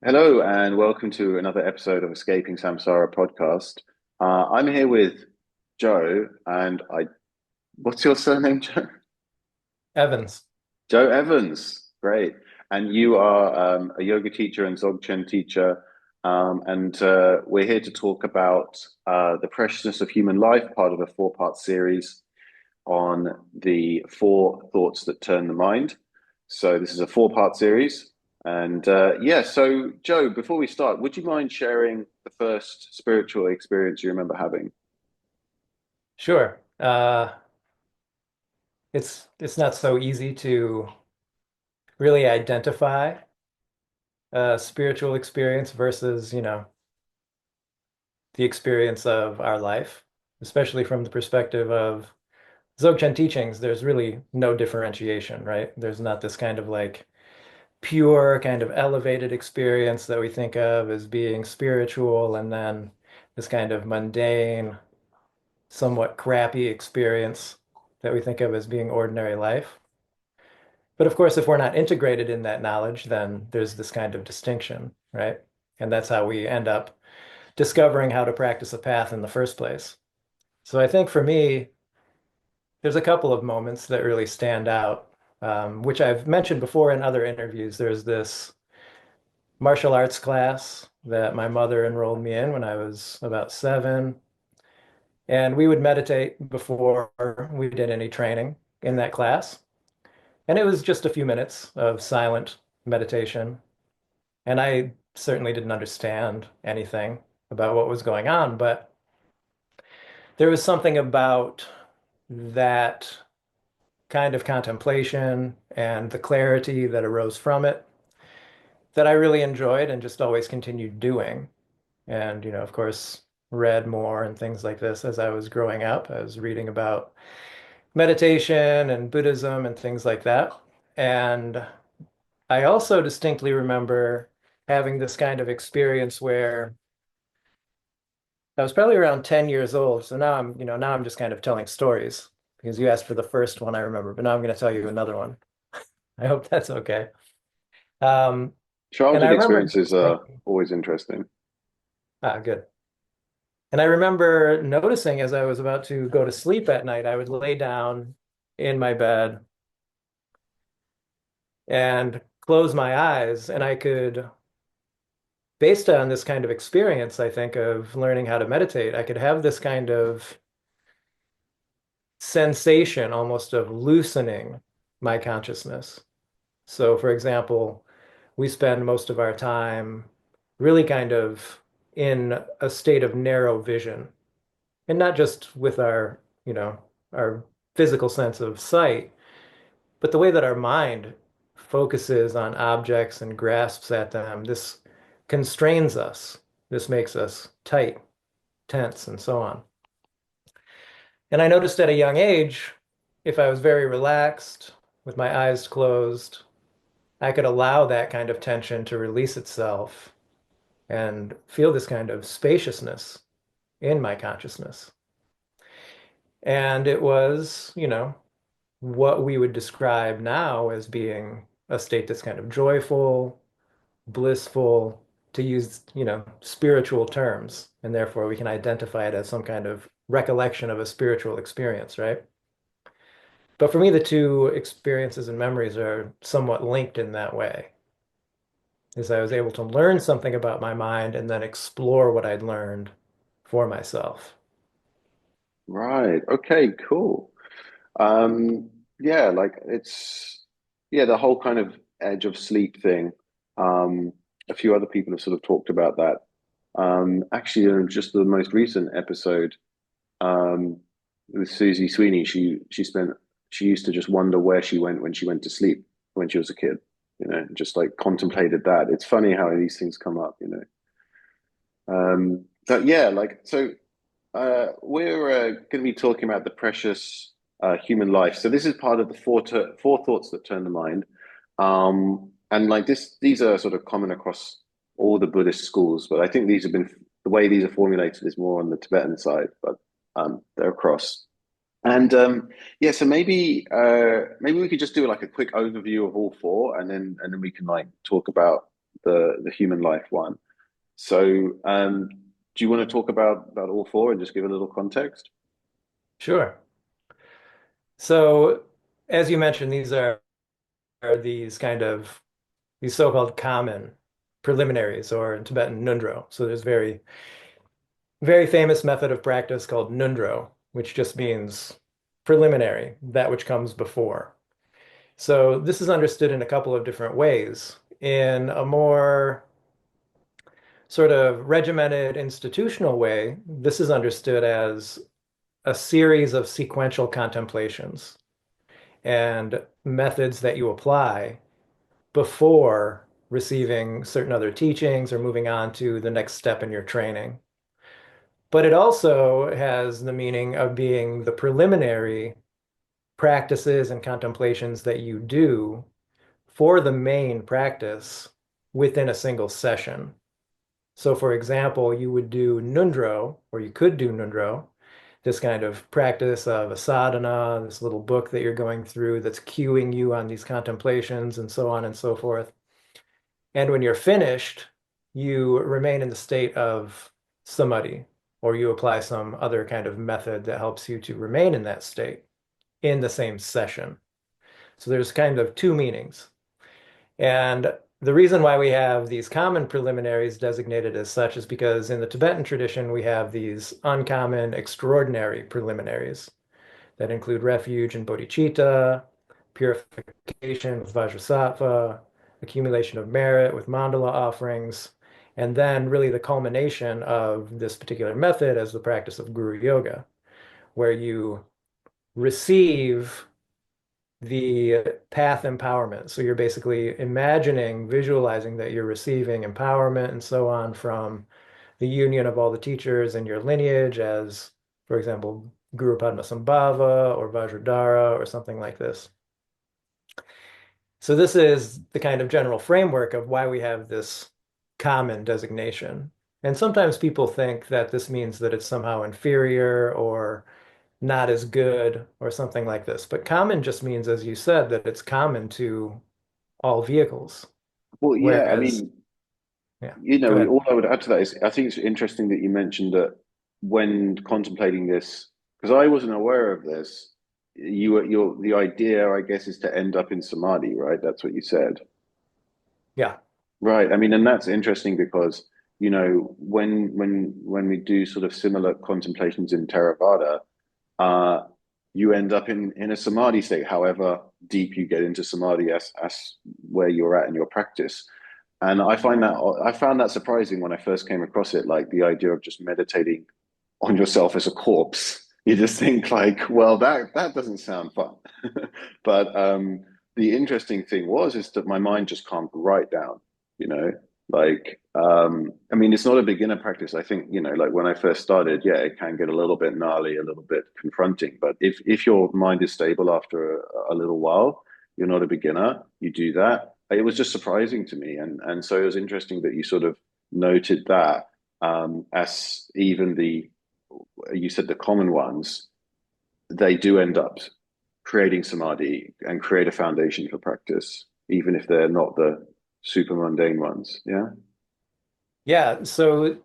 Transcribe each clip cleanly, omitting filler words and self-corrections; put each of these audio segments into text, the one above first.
Hello and welcome to another episode of Escaping Samsara podcast. I'm here with Joe, and what's your surname, Joe? Evans. Joe Evans. Great. And you are a yoga teacher and Dzogchen teacher. And we're here to talk about the preciousness of human life, part of a four-part series on the four thoughts that turn the mind. So this is a four-part series. And yeah, so Joe, before we start, would you mind sharing the first spiritual experience you remember having? Sure. It's not so easy to really identify a spiritual experience versus, the experience of our life, especially from the perspective of Dzogchen teachings. There's really no differentiation, right? There's not this kind of like pure kind of elevated experience that we think of as being spiritual, and then this kind of mundane, somewhat crappy experience that we think of as being ordinary life. But of course, if we're not integrated in that knowledge, then there's this kind of distinction, right? And that's how we end up discovering how to practice a path in the first place. So I think for me, there's a couple of moments that really stand out, which I've mentioned before in other interviews. There's this martial arts class that my mother enrolled me in when I was about 7. And we would meditate before we did any training in that class. And it was just a few minutes of silent meditation. And I certainly didn't understand anything about what was going on, but there was something about that kind of contemplation and the clarity that arose from it that I really enjoyed and just always continued doing. And, of course, read more and things like this as I was growing up. I was reading about meditation and Buddhism and things like that. And I also distinctly remember having this kind of experience where I was probably around 10 years old. So now I'm just kind of telling stories because you asked for the first one I remember, but now I'm going to tell you another one. I hope that's okay. Um, and I Childhood remember experiences are noticing, always interesting. good. And I remember noticing as I was about to go to sleep at night, I would lay down in my bed and close my eyes, and I could, based on this kind of experience, I think, of learning how to meditate, I could have this kind of sensation almost of loosening my consciousness. So, for example, we spend most of our time really kind of in a state of narrow vision, and not just with our physical sense of sight, but the way that our mind focuses on objects and grasps at them. This constrains us. This makes us tight, tense, and so on. And I noticed at a young age, if I was very relaxed with my eyes closed, I could allow that kind of tension to release itself and feel this kind of spaciousness in my consciousness. And it was, what we would describe now as being a state that's kind of joyful, blissful, to use, spiritual terms. And therefore, we can identify it as some kind of recollection of a spiritual experience, right? But for me, the two experiences and memories are somewhat linked in that way, is I was able to learn something about my mind and then explore what I'd learned for myself. Right. Okay, cool. Um, yeah, like yeah, the whole kind of edge of sleep thing. Um, a few other people have sort of talked about that. Actually, just the most recent episode, with Susie Sweeney, she used to just wonder where she went when she went to sleep when she was a kid, just like contemplated that. It's funny how these things come up. But yeah, like so we're going to be talking about the precious human life. So this is part of the four thoughts that turn the mind. And like these are sort of common across all the Buddhist schools, but I think these have been the way these are formulated is more on the Tibetan side, but they're across. And yeah, so maybe we could just do like a quick overview of all four, and then we can like talk about the human life one. So, do you want to talk about all four and just give a little context? Sure. So, as you mentioned, are these kind of these so-called common preliminaries, or in Tibetan Nundro. So there's very famous method of practice called Nundro, which just means preliminary, that which comes before. So this is understood in a couple of different ways. In a more sort of regimented institutional way, this is understood as a series of sequential contemplations and methods that you apply before receiving certain other teachings or moving on to the next step in your training. But it also has the meaning of being the preliminary practices and contemplations that you do for the main practice within a single session. So, for example, you would do Nundro, or you could do Nundro, this kind of practice of a sadhana, this little book that you're going through that's cueing you on these contemplations and so on and so forth. And when you're finished, you remain in the state of samadhi, or you apply some other kind of method that helps you to remain in that state in the same session. So there's kind of two meanings. And the reason why we have these common preliminaries designated as such is because in the Tibetan tradition, we have these uncommon, extraordinary preliminaries that include refuge and bodhicitta, purification with vajrasattva, accumulation of merit with mandala offerings, and then really the culmination of this particular method as the practice of guru yoga, where you receive the path empowerment. So you're basically imagining, visualizing that you're receiving empowerment and so on from the union of all the teachers in your lineage as, for example, Guru Padmasambhava or Vajradhara or something like this. So this is the kind of general framework of why we have this common designation. And sometimes people think that this means that it's somehow inferior or not as good or something like this. But common just means, as you said, that it's common to all vehicles. Well, yeah, I Whereas, mean, yeah, you go know, ahead. all I would add to that is I think it's interesting that you mentioned that when contemplating this, because I wasn't aware of this, the idea, I guess, is to end up in samadhi, right? That's what you said. Yeah. Right. I mean, and that's interesting because, you know, when we do sort of similar contemplations in Theravada, uh, you end up in a samadhi state, however deep you get into samadhi as where you're at in your practice. And I found that surprising when I first came across it, like the idea of just meditating on yourself as a corpse. You just think like, well, that doesn't sound fun. But the interesting thing is that my mind just calmed right down, you know, like I mean, it's not a beginner practice. I think, you know, like when I first started, yeah, it can get a little bit gnarly, a little bit confronting. But if your mind is stable after a little while, you're not a beginner, you do that. It was just surprising to me. And so it was interesting that you sort of noted that as even the you said the common ones, they do end up creating samadhi and create a foundation for practice, even if they're not the super mundane ones. Yeah. Yeah. So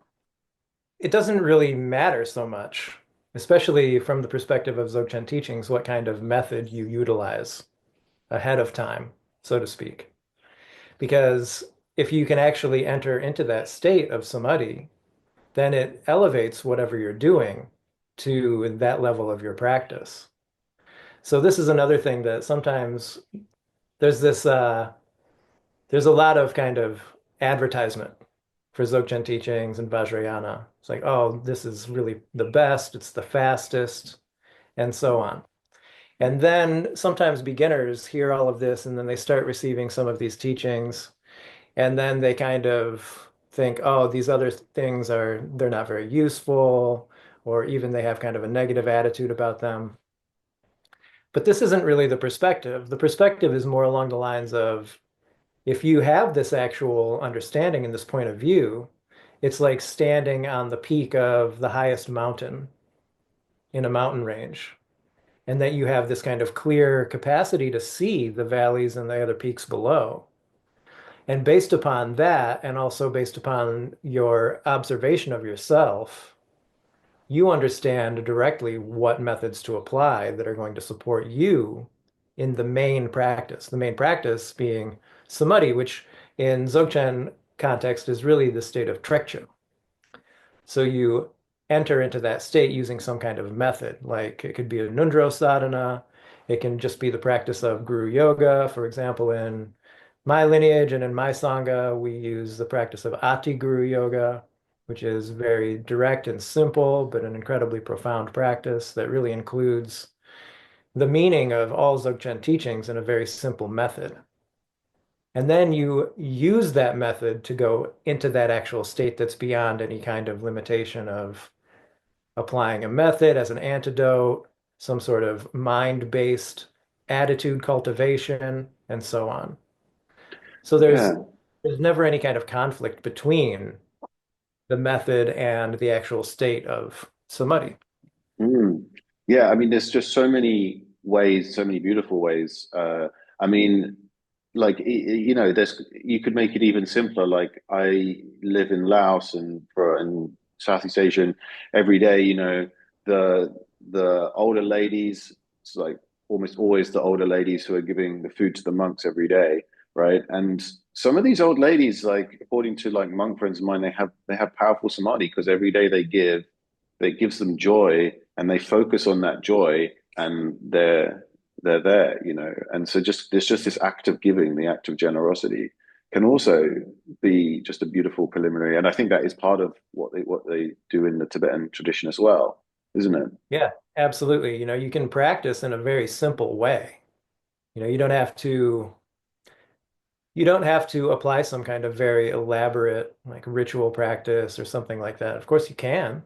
it doesn't really matter so much, especially from the perspective of Dzogchen teachings, what kind of method you utilize ahead of time, so to speak. Because if you can actually enter into that state of samadhi, then it elevates whatever you're doing to that level of your practice. So this is another thing that sometimes there's this there's a lot of kind of advertisement for Dzogchen teachings and Vajrayana. It's like, oh, this is really the best, it's the fastest, and so on. And then sometimes beginners hear all of this and then they start receiving some of these teachings, and then they kind of think, oh, these other things they're not very useful, or even they have kind of a negative attitude about them. But this isn't really the perspective. The perspective is more along the lines of if you have this actual understanding and this point of view, it's like standing on the peak of the highest mountain in a mountain range, and that you have this kind of clear capacity to see the valleys and the other peaks below. And based upon that, and also based upon your observation of yourself, you understand directly what methods to apply that are going to support you in the main practice. The main practice being samadhi, which in Dzogchen context is really the state of trekchö. So you enter into that state using some kind of method, like it could be a Nundro sadhana. It can just be the practice of guru yoga. For example, in my lineage and in my sangha, we use the practice of ati guru yoga, which is very direct and simple, but an incredibly profound practice that really includes the meaning of all Dzogchen teachings in a very simple method. And then you use that method to go into that actual state that's beyond any kind of limitation of applying a method as an antidote, some sort of mind-based attitude cultivation, and so on. So Yeah. there's never any kind of conflict between the method and the actual state of samadhi. Mm. Yeah, I mean, there's just so many ways, so many beautiful ways. I mean, like there's you could make it even simpler. Like I live in Laos and for in Southeast Asia, and every day, the older ladies, it's like almost always the older ladies who are giving the food to the monks every day, right? And some of these old ladies, like according to like monk friends of mine, they have powerful samadhi because every day they give, that gives them joy and they focus on that joy and they're there, and so just there's just this act of giving, the act of generosity can also be just a beautiful preliminary, and I think that is part of what they do in the Tibetan tradition as well, isn't it? Yeah, absolutely. You can practice in a very simple way. You know, you don't have to apply some kind of very elaborate like ritual practice or something like that. Of course you can.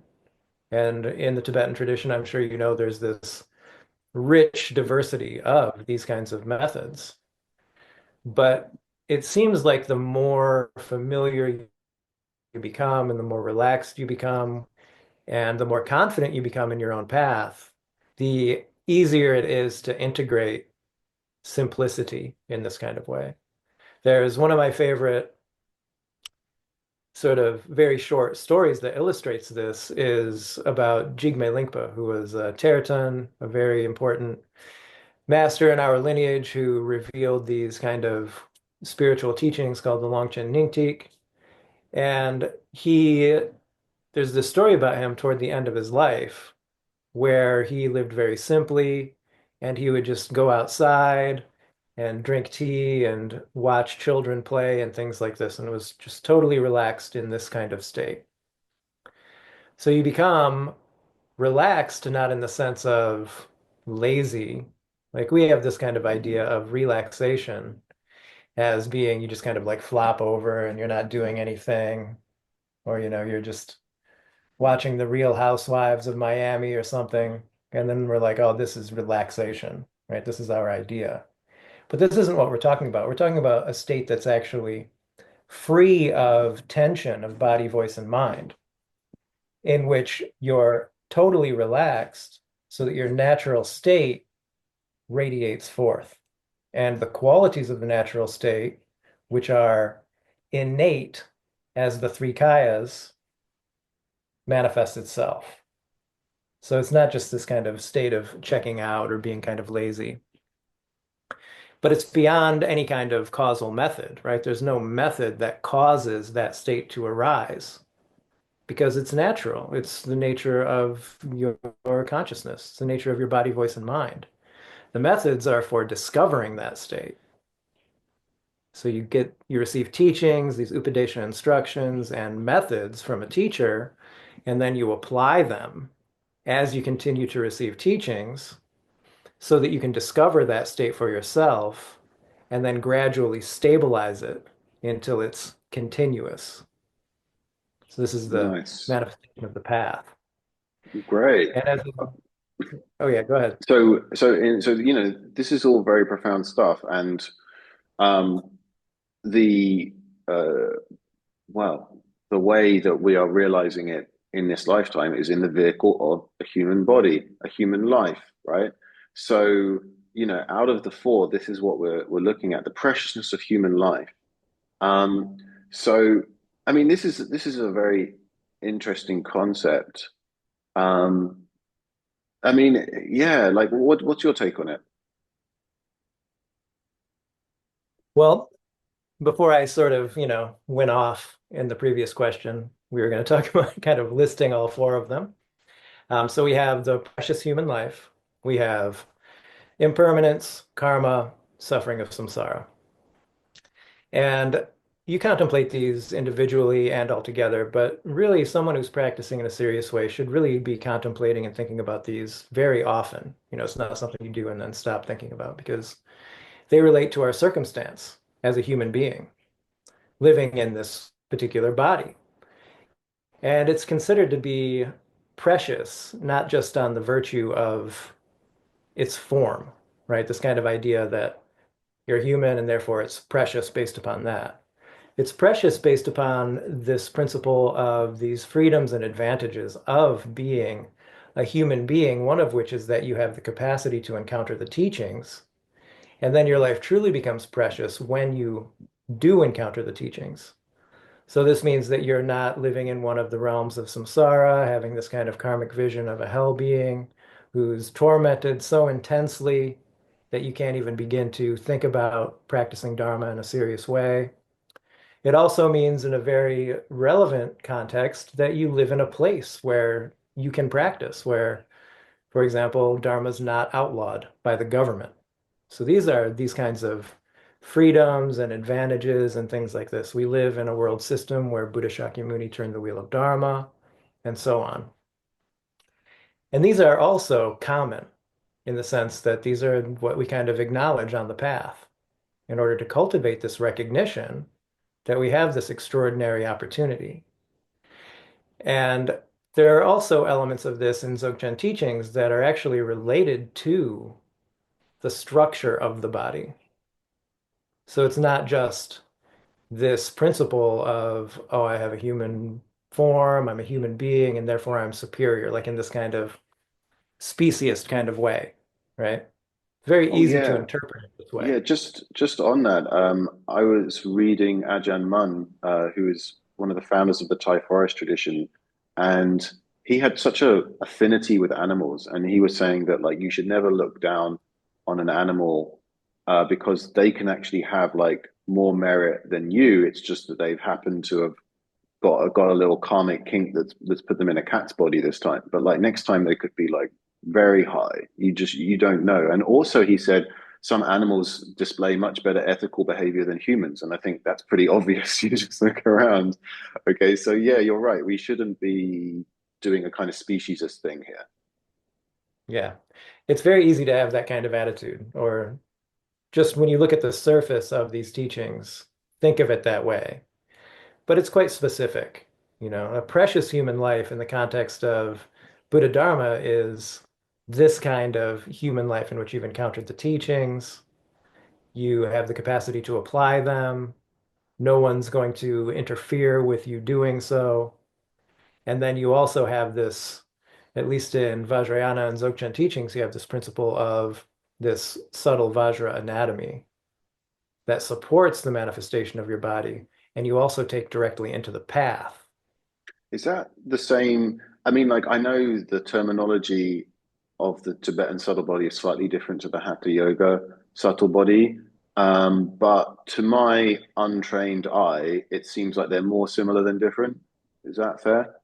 And in the Tibetan tradition, I'm sure you know there's this rich diversity of these kinds of methods. But it seems like the more familiar you become and the more relaxed you become and the more confident you become in your own path, the easier it is to integrate simplicity in this kind of way. There's one of my favorite sort of very short stories that illustrates this is about Jigme Lingpa, who was a Teretan, a very important master in our lineage who revealed these kind of spiritual teachings called the Longchen Ningtik. And there's this story about him toward the end of his life where he lived very simply and he would just go outside and drink tea and watch children play and things like this, and was just totally relaxed in this kind of state. So you become relaxed, not in the sense of lazy. Like we have this kind of idea of relaxation as being you just kind of like flop over and you're not doing anything, or you're just watching the Real Housewives of Miami or something. And then we're like, oh, this is relaxation, right? This is our idea. But this isn't what we're talking about. We're talking about a state that's actually free of tension of body, voice, and mind, in which you're totally relaxed so that your natural state radiates forth. And the qualities of the natural state, which are innate as the three kayas, manifest itself. So it's not just this kind of state of checking out or being kind of lazy, but it's beyond any kind of causal method, right? There's no method that causes that state to arise because it's natural. It's the nature of your consciousness. It's the nature of your body, voice, and mind. The methods are for discovering that state. So you receive teachings, these Upadesha instructions and methods from a teacher, and then you apply them as you continue to receive teachings so that you can discover that state for yourself and then gradually stabilize it until it's continuous. So this is the Nice. manifestation of the path. Great. And oh yeah, go ahead. So this is all very profound stuff, and um the uh well, the way that we are realizing it in this lifetime is in the vehicle of a human body, a human life, right? So, out of the four, this is what we're looking at, the preciousness of human life. Um, so, I mean, this is a very interesting concept. Um, I mean, yeah, like what's your take on it? Well, before I sort of, went off in the previous question, we were going to talk about kind of listing all four of them. So we have the precious human life, we have impermanence, karma, suffering of samsara. And you contemplate these individually and altogether, but really someone who's practicing in a serious way should really be contemplating and thinking about these very often. It's not something you do and then stop thinking about because they relate to our circumstance as a human being living in this particular body. And it's considered to be precious, not just on the virtue of its form, right? This kind of idea that you're human and therefore it's precious based upon that. It's precious based upon this principle of these freedoms and advantages of being a human being, one of which is that you have the capacity to encounter the teachings. And then your life truly becomes precious when you do encounter the teachings. So this means that you're not living in one of the realms of samsara, having this kind of karmic vision of a hell being who's tormented so intensely that you can't even begin to think about practicing Dharma in a serious way. It also means, in a very relevant context, that you live in a place where you can practice, where, for example, Dharma's not outlawed by the government. So these are these kinds of freedoms and advantages and things like this. We live in a world system where Buddha Shakyamuni turned the wheel of Dharma and so on. And these are also common in the sense that these are what we kind of acknowledge on the path in order to cultivate this recognition that we have this extraordinary opportunity. And there are also elements of this in Dzogchen teachings that are actually related to the structure of the body. So it's not just this principle of, oh, I have a human form, I'm a human being, and therefore I'm superior, like in this kind of speciesist kind of way, right? Very Oh easy to yeah. interpret it this way. Yeah, just on that, I was reading Ajahn Mun, who is one of the founders of the Thai forest tradition, and he had such a affinity with animals, and he was saying that like you should never look down on an animal because they can actually have like more merit than you. It's just that they've happened to have got a little karmic kink that's put them in a cat's body this time. But like next time they could be like very high. You don't know. And also he said some animals display much better ethical behavior than humans. And I think that's pretty obvious. You just look around. Okay, so yeah, you're right. We shouldn't be doing a kind of speciesist thing here. Yeah. It's very easy to have that kind of attitude, or just when you look at the surface of these teachings, think of it that way. But it's quite specific. A precious human life in the context of Buddha Dharma is this kind of human life in which you've encountered the teachings, you have the capacity to apply them, no one's going to interfere with you doing so. And then you also have this, at least in Vajrayana and Dzogchen teachings, you have this principle of this subtle Vajra anatomy that supports the manifestation of your body. And you also take directly into the path. Is that the same? I mean, like, I know the terminology of the Tibetan subtle body is slightly different to the Hatha Yoga subtle body. But to my untrained eye, it seems like they're more similar than different. Is that fair?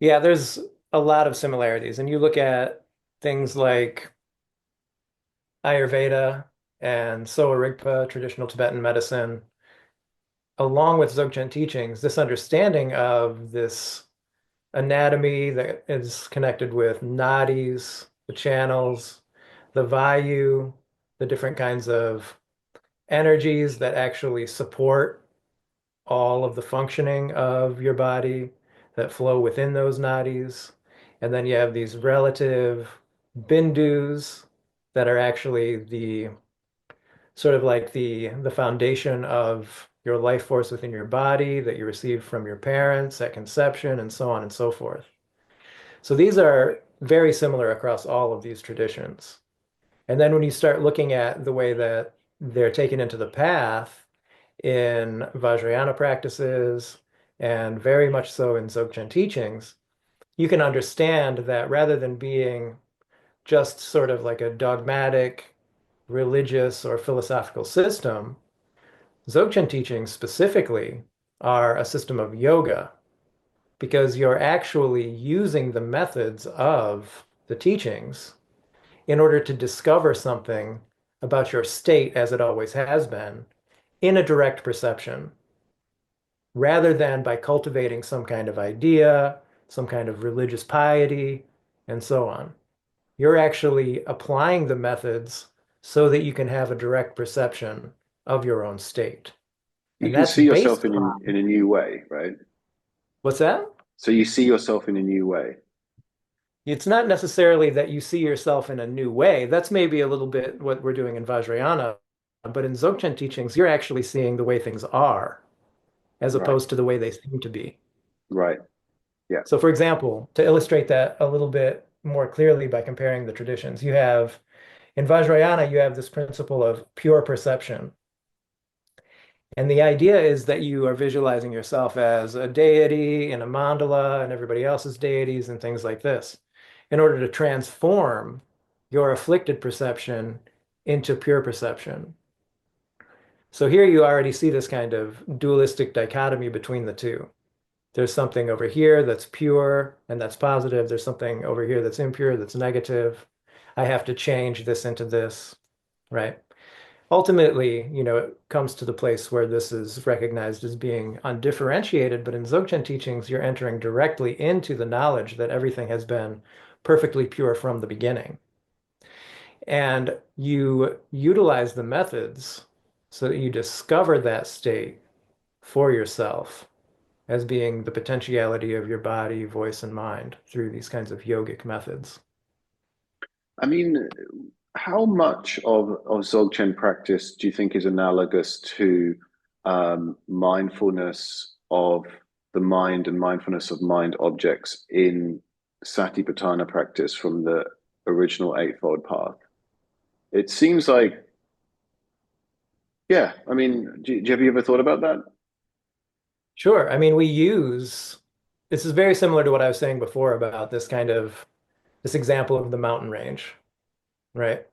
Yeah, there's a lot of similarities. And you look at things like Ayurveda and Sowa Rigpa, traditional Tibetan medicine, along with Dzogchen teachings, this understanding of this anatomy that is connected with nadis, the channels, the vayu, the different kinds of energies that actually support all of the functioning of your body that flow within those nadis. And then you have these relative bindus that are actually the sort of like the foundation of your life force within your body that you received from your parents at conception and so on and so forth. So these are very similar across all of these traditions. And then when you start looking at the way that they're taken into the path, in Vajrayana practices, and very much so in Dzogchen teachings, you can understand that rather than being just sort of like a dogmatic religious or philosophical system, Dzogchen teachings specifically are a system of yoga because you're actually using the methods of the teachings in order to discover something about your state as it always has been in a direct perception, rather than by cultivating some kind of idea, some kind of religious piety, and so on. You're actually applying the methods so that you can have a direct perception of your own state. You And can that's see yourself based in upon, a new way, right? what's that? So you see yourself in a new way. It's not necessarily that you see yourself in a new way. That's maybe a little bit what we're doing in Vajrayana. But in Dzogchen teachings, you're actually seeing the way things are as Right, opposed to the way they seem to be. right. Yeah. So, for example, to illustrate that a little bit more clearly by comparing the traditions, you have in Vajrayana, you have this principle of pure perception. And the idea is that you are visualizing yourself as a deity in a mandala and everybody else's deities and things like this in order to transform your afflicted perception into pure perception. So here you already see this kind of dualistic dichotomy between the two. There's something over here that's pure and that's positive. There's something over here that's impure, that's negative. I have to change this into this, right? Ultimately, it comes to the place where this is recognized as being undifferentiated, but in Dzogchen teachings, you're entering directly into the knowledge that everything has been perfectly pure from the beginning. And you utilize the methods so that you discover that state for yourself as being the potentiality of your body, voice, and mind through these kinds of yogic methods. I mean, how much of Dzogchen practice do you think is analogous to mindfulness of the mind and mindfulness of mind objects in Satipatthana practice from the original Eightfold Path? It seems like, yeah, I mean, have you ever thought about that? Sure. I mean, this is very similar to what I was saying before about this example of the mountain range, right?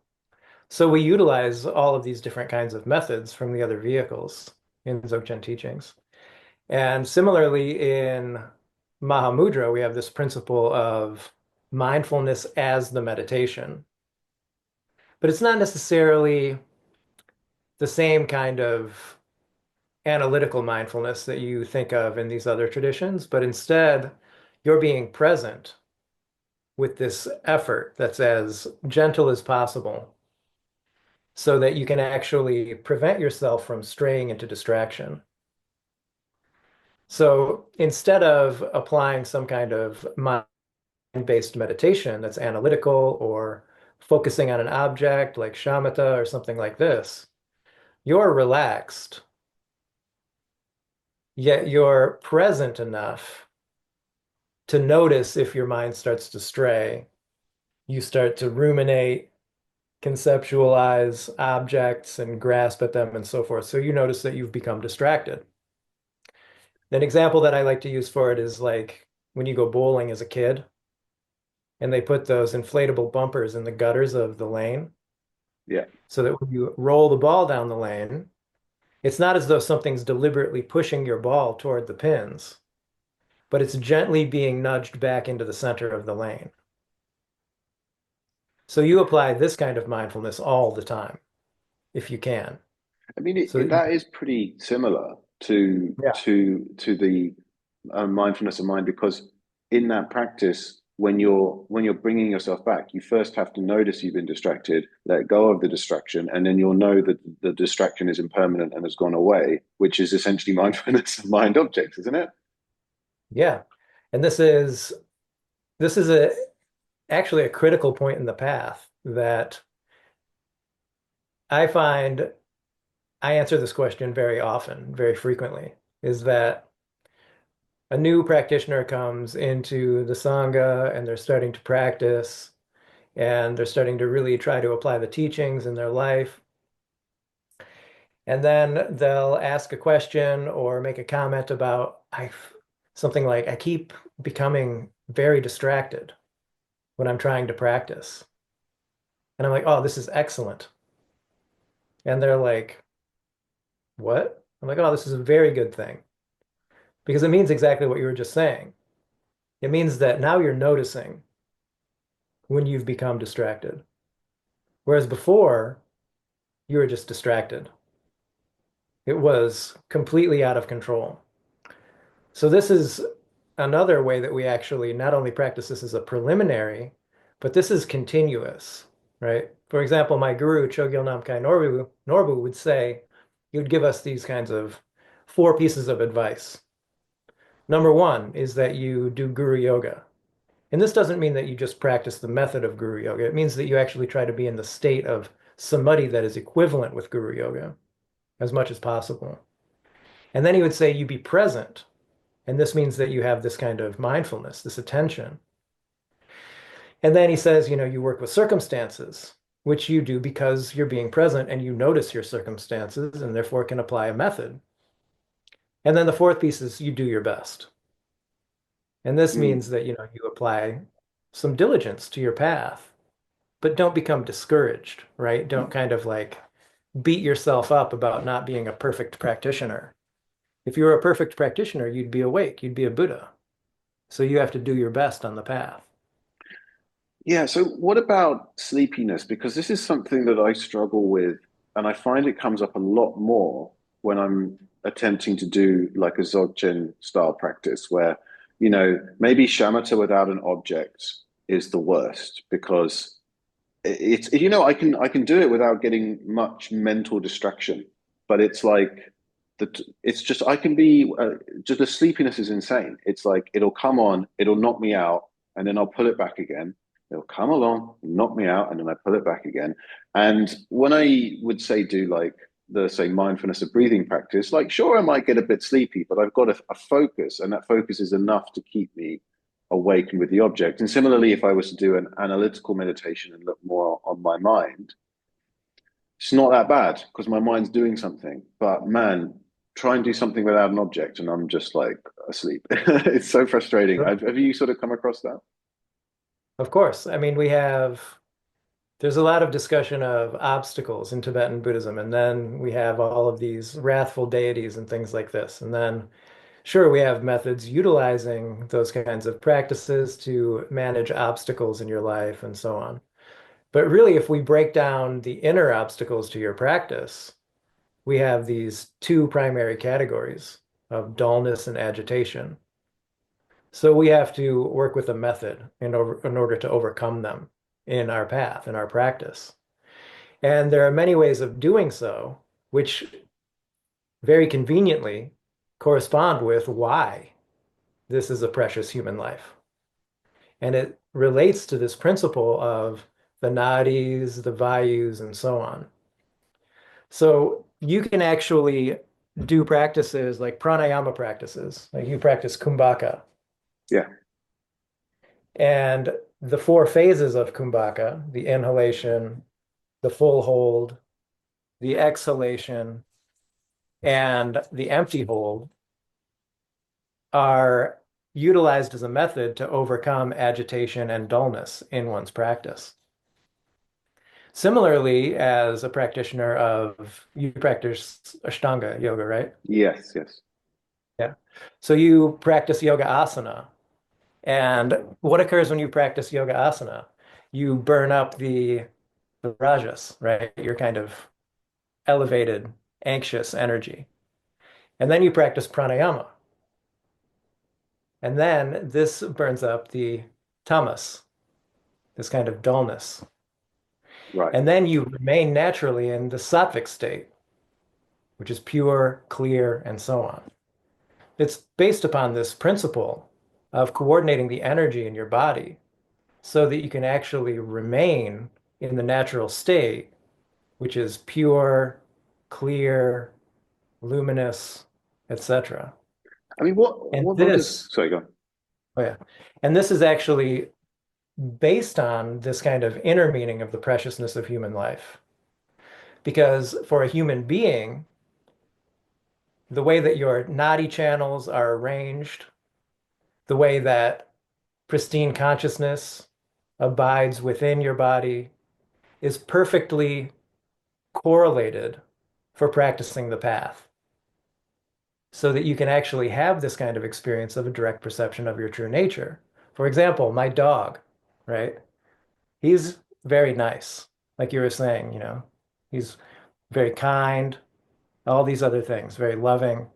So we utilize all of these different kinds of methods from the other vehicles in Dzogchen teachings. And similarly, in Mahamudra, we have this principle of mindfulness as the meditation. But it's not necessarily the same kind of analytical mindfulness that you think of in these other traditions, but instead, you're being present with this effort that's as gentle as possible so that you can actually prevent yourself from straying into distraction. So instead of applying some kind of mind-based meditation that's analytical or focusing on an object like shamatha or something like this, you're relaxed, yet you're present enough to notice if your mind starts to stray. You start to ruminate, conceptualize objects and grasp at them and so forth. So you notice that you've become distracted. An example that I like to use for it is like when you go bowling as a kid and they put those inflatable bumpers in the gutters of the lane Yeah. so that when you roll the ball down the lane, it's not as though something's deliberately pushing your ball toward the pins, but it's gently being nudged back into the center of the lane. So you apply this kind of mindfulness all the time, if you can. I mean, So that that is pretty similar yeah, to the mindfulness of mind because in that practice, when you're bringing yourself back, you first have to notice you've been distracted, let go of the distraction, and then you'll know that the distraction is impermanent and has gone away, which is essentially mindfulness of mind objects, isn't it? yeah. And this is a actually a critical point in the path that I find I answer this question very often, very frequently, is that a new practitioner comes into the Sangha and they're starting to practice and they're starting to really try to apply the teachings in their life. And then they'll ask a question or make a comment about something like, I keep becoming very distracted when I'm trying to practice. And I'm like, oh, this is excellent. And they're like, what? I'm like, oh, this is a very good thing because it means exactly what you were just saying. It means that now you're noticing when you've become distracted. Whereas before, you were just distracted. It was completely out of control. So this is another way that we actually not only practice this as a preliminary, but this is continuous, right? For example, my guru, Chogyal Namkai Norbu would say, he would give us these kinds of four pieces of advice. Number one is that you do guru yoga. And this doesn't mean that you just practice the method of guru yoga. It means that you actually try to be in the state of samadhi that is equivalent with guru yoga as much as possible. And then he would say you be present. And this means that you have this kind of mindfulness, this attention. And then he says, you work with circumstances, which you do because you're being present and you notice your circumstances and therefore can apply a method. And then the fourth piece is you do your best. And this Mm. means that, you apply some diligence to your path, but don't become discouraged, right? Don't kind of like beat yourself up about not being a perfect practitioner. If you were a perfect practitioner, you'd be awake, you'd be a Buddha. So you have to do your best on the path. Yeah, so what about sleepiness? Because this is something that I struggle with, and I find it comes up a lot more when I'm attempting to do like a Dzogchen style practice, where, maybe shamatha without an object is the worst because I can do it without getting much mental distraction, but it's like it's just I can be just the sleepiness is insane. It's like it'll come on, it'll knock me out, and then I'll pull it back again. It'll come along, knock me out, and then I pull it back again. And when I would say do like the say mindfulness of breathing practice, like sure I might get a bit sleepy, but I've got a focus, and that focus is enough to keep me awaken with the object. And similarly, if I was to do an analytical meditation and look more on my mind, it's not that bad because my mind's doing something. But man, try and do something without an object, and I'm just like asleep. It's so frustrating. Sure. Have you sort of come across that? Of course. I mean, there's a lot of discussion of obstacles in Tibetan Buddhism, and then we have all of these wrathful deities and things like this. And then, sure, we have methods utilizing those kinds of practices to manage obstacles in your life and so on. But really, if we break down the inner obstacles to your practice, we have these two primary categories of dullness and agitation. So we have to work with a method in order to overcome them in our path, in our practice. And there are many ways of doing so, which very conveniently correspond with why this is a precious human life. And it relates to this principle of the nadis, the vayus, and so on. So you can actually do practices like pranayama practices, like you practice kumbhaka. Yeah, And the four phases of kumbhaka, the inhalation, the full hold, the exhalation, and the empty hold, are utilized as a method to overcome agitation and dullness in one's practice. Similarly, as a practitioner you practice Ashtanga yoga, right? yes, yes, Yeah. So you practice yoga asana. And what occurs when you practice yoga asana? You burn up the rajas, right? Your kind of elevated, anxious energy. And then you practice pranayama. And then this burns up the tamas, this kind of dullness. right. And then you remain naturally in the sattvic state, which is pure, clear, and so on. It's based upon this principle of coordinating the energy in your body so that you can actually remain in the natural state, which is pure, clear, luminous, etc. I mean, And what I'm this, just sorry, go on. oh yeah, and this is actually based on this kind of inner meaning of the preciousness of human life. Because for a human being, the way that your nadi channels are arranged, the way that pristine consciousness abides within your body is perfectly correlated for practicing the path so that you can actually have this kind of experience of a direct perception of your true nature. For example, my dog, right? He's very nice, like you were saying, he's very kind, all these other things, very loving.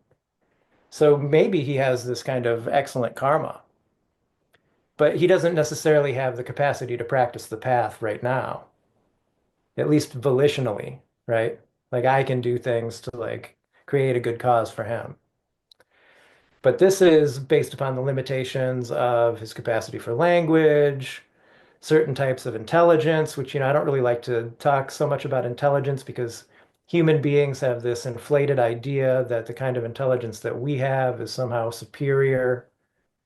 So maybe he has this kind of excellent karma, but he doesn't necessarily have the capacity to practice the path right now, at least volitionally, right? Like I can do things to like create a good cause for him. But this is based upon the limitations of his capacity for language, certain types of intelligence, which, I don't really like to talk so much about intelligence because human beings have this inflated idea that the kind of intelligence that we have is somehow superior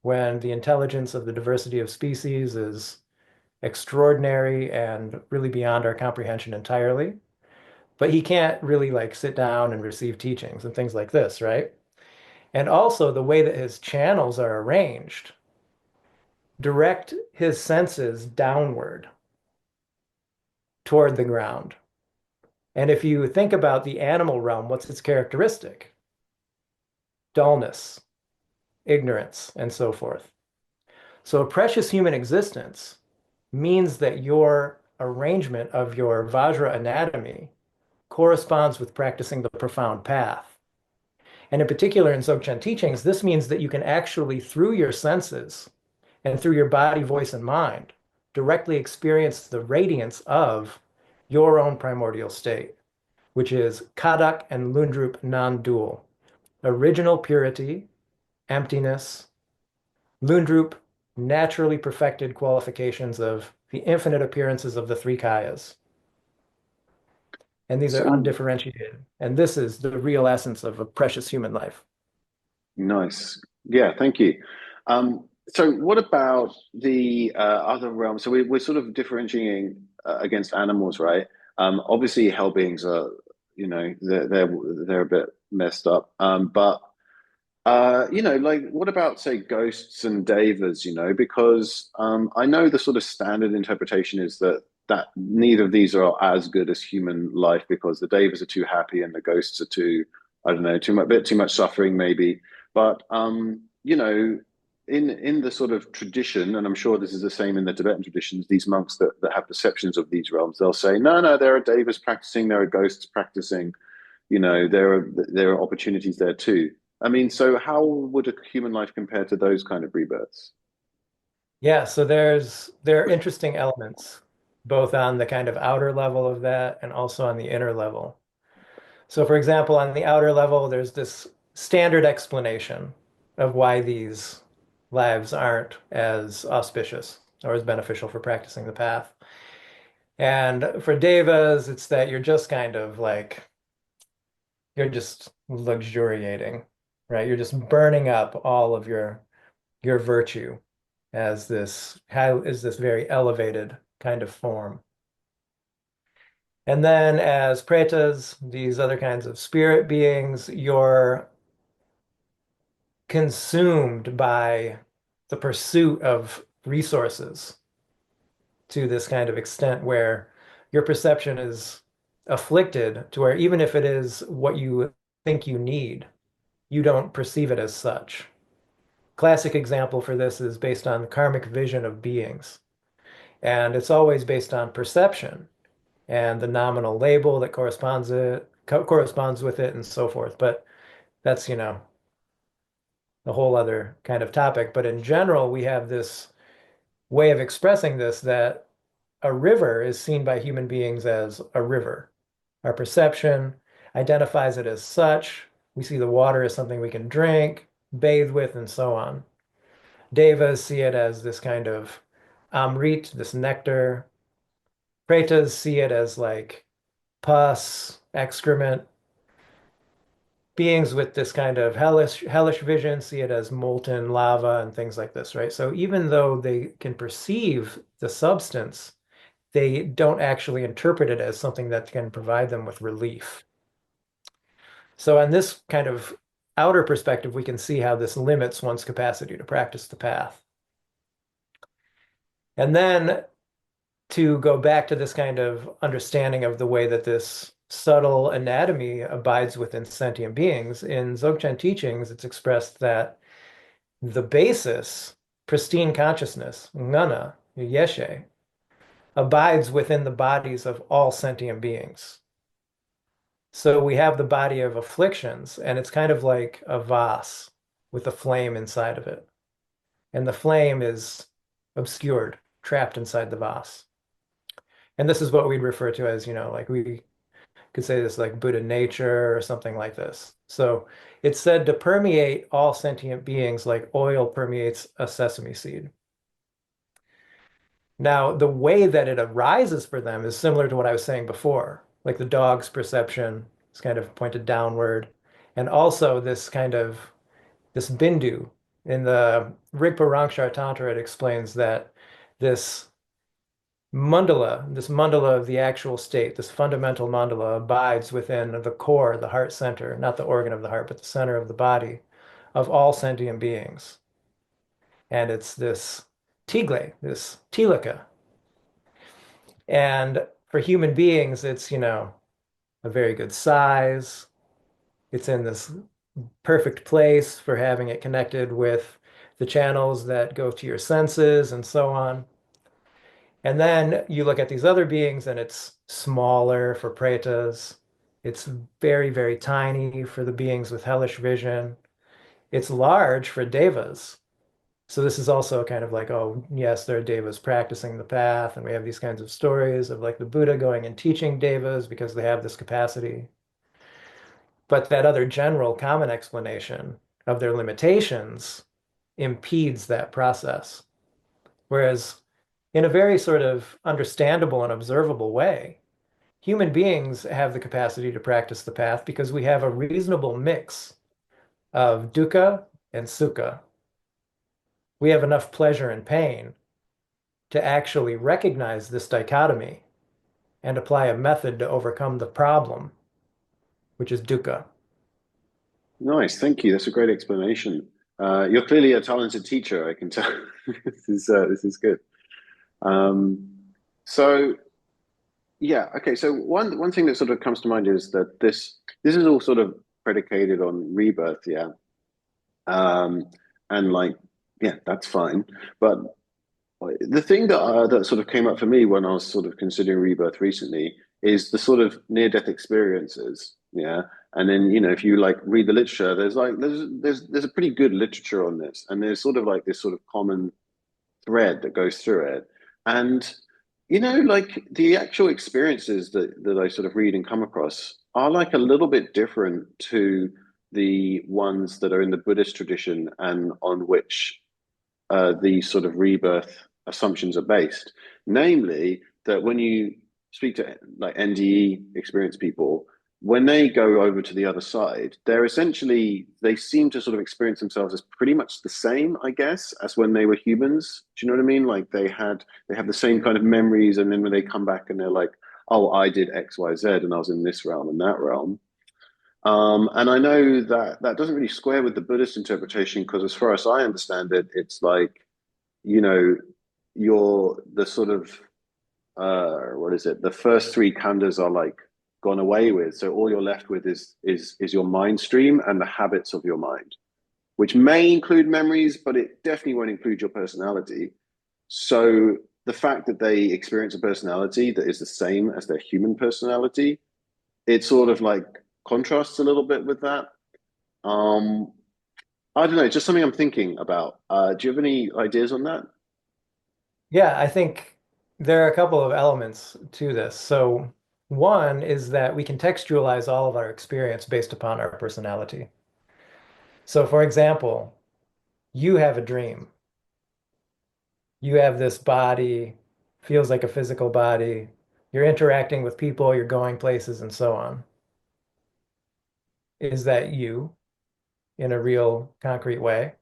when the intelligence of the diversity of species is extraordinary and really beyond our comprehension entirely. But he can't really like sit down and receive teachings and things like this, right? And also the way that his channels are arranged direct his senses downward toward the ground. And if you think about the animal realm, what's its characteristic? Dullness, ignorance, and so forth. So a precious human existence means that your arrangement of your Vajra anatomy corresponds with practicing the profound path. And in particular, in Dzogchen teachings, this means that you can actually, through your senses and through your body, voice, and mind, directly experience the radiance of your own primordial state, which is Kadak and Lundrup non-dual, original purity, emptiness, Lundrup, naturally perfected qualifications of the infinite appearances of the three kayas. And these are So undifferentiated. And this is the real essence of a precious human life. nice. Yeah, thank you. So what about the other realms? So we're sort of differentiating against animals, right? Obviously, hell beings are, they're a bit messed up. But like what about say ghosts and devas, because I know the sort of standard interpretation is that neither of these are as good as human life because the devas are too happy and the ghosts are too, I don't know, bit too much suffering maybe. But in the sort of tradition, and I'm sure this is the same in the Tibetan traditions, these monks that have perceptions of these realms, they'll say, no, no, there are devas practicing, there are ghosts practicing, there are opportunities there too. I mean, so how would a human life compare to those kind of rebirths? Yeah, so there are interesting elements, both on the kind of outer level of that and also on the inner level. So for example, on the outer level, there's this standard explanation of why these lives aren't as auspicious or as beneficial for practicing the path. And for devas, it's that you're just kind of like you're just luxuriating, right? You're just burning up all of your virtue as this how is this very elevated kind of form. And then as pretas, these other kinds of spirit beings, you're consumed by the pursuit of resources to this kind of extent where your perception is afflicted to where even if it is what you think you need, you don't perceive it as such. Classic example for this is based on the karmic vision of beings. And it's always based on perception and the nominal label that corresponds with it and so forth. But that's, a whole other kind of topic. But in general, we have this way of expressing this that a river is seen by human beings as a river. Our perception identifies it as such. We see the water as something we can drink, bathe with, and so on. Devas see it as this kind of amrit, this nectar. Pretas see it as like pus, excrement. Beings with this kind of hellish vision see it as molten lava and things like this, right? So even though they can perceive the substance, they don't actually interpret it as something that can provide them with relief. So on this kind of outer perspective, we can see how this limits one's capacity to practice the path. And then to go back to this kind of understanding of the way that this subtle anatomy abides within sentient beings, in Dzogchen teachings, it's expressed that the basis, pristine consciousness, ngana, yeshe, abides within the bodies of all sentient beings. So we have the body of afflictions, and it's kind of like a vase with a flame inside of it. And the flame is obscured, trapped inside the vase. And this is what we'd refer to as, like we could say this like Buddha nature or something like this. So it's said to permeate all sentient beings like oil permeates a sesame seed. Now, the way that it arises for them is similar to what I was saying before, like the dog's perception is kind of pointed downward, and also this bindu in the Rigpa Rangsha Tantra. It explains that this this mandala of the actual state, this fundamental mandala abides within the core, the heart center, not the organ of the heart, but the center of the body of all sentient beings. And it's this tigle, this tilaka. And for human beings, it's, a very good size. It's in this perfect place for having it connected with the channels that go to your senses and so on. And then you look at these other beings and it's smaller for pretas. It's very, very tiny for the beings with hellish vision. It's large for devas. So this is also kind of like, oh, yes, there are devas practicing the path. And we have these kinds of stories of like the Buddha going and teaching devas because they have this capacity. But that other general common explanation of their limitations impedes that process. Whereas in a very sort of understandable and observable way, human beings have the capacity to practice the path because we have a reasonable mix of dukkha and sukha. We have enough pleasure and pain to actually recognize this dichotomy and apply a method to overcome the problem, which is dukkha. Nice, thank you. That's a great explanation. You're clearly a talented teacher, I can tell. This is good. Um, so yeah, okay. So one thing that sort of comes to mind is that this is all sort of predicated on rebirth, yeah. Um, and like, yeah, that's fine. But the thing that sort of came up for me when I was sort of considering rebirth recently is the sort of near-death experiences, yeah. And then if you like read the literature, there's a pretty good literature on this, and there's sort of like this sort of common thread that goes through it. And like the actual experiences that I sort of read and come across are like a little bit different to the ones that are in the Buddhist tradition and on which the sort of rebirth assumptions are based. Namely, that when you speak to like NDE experienced people, when they go over to the other side, they seem to sort of experience themselves as pretty much the same, I guess, as when they were humans. Do you know what I mean? Like they have the same kind of memories, and then when they come back and they're like, oh, I did X, Y, Z, and I was in this realm and that realm. And I know that that doesn't really square with the Buddhist interpretation because, as far as I understand it, it's like, you know, you're the sort of what is it? The first three khandhas are like gone away with, so all you're left with is your mind stream and the habits of your mind, which may include memories, but it definitely won't include your personality. So the fact that they experience a personality that is the same as their human personality, it sort of like contrasts a little bit with that. Um, I don't know, just something I'm thinking about. Do you have any ideas on that? Yeah, I think there are a couple of elements to this. So one is that we contextualize all of our experience based upon our personality. So for example, you have a dream. You have this body, feels like a physical body. You're interacting with people, you're going places, and so on. Is that you in a real concrete way?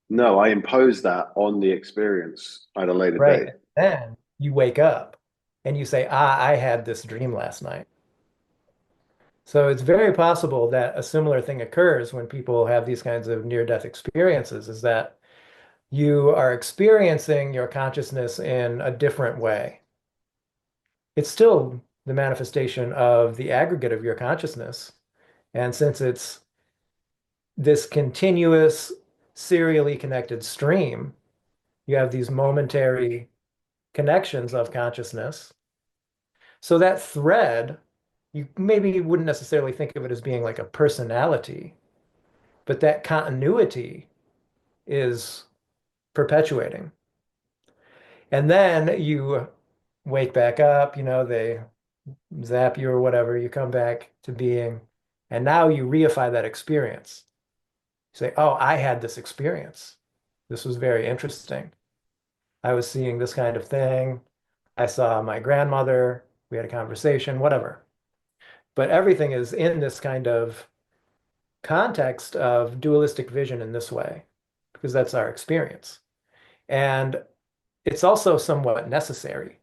No, I impose that on the experience at a later Right. date. And then you wake up and you say, ah, I had this dream last night. So it's very possible that a similar thing occurs when people have these kinds of near-death experiences, is that you are experiencing your consciousness in a different way. It's still the manifestation of the aggregate of your consciousness. And since it's this continuous, serially connected stream, you have these momentary connections of consciousness. So that thread, you maybe wouldn't necessarily think of it as being like a personality, but that continuity is perpetuating. And then you wake back up, they zap you or whatever, you come back to being, and now you reify that experience. You say, oh, I had this experience. This was very interesting. I was seeing this kind of thing. I saw my grandmother. We had a conversation, whatever. But everything is in this kind of context of dualistic vision in this way, because that's our experience. And it's also somewhat necessary,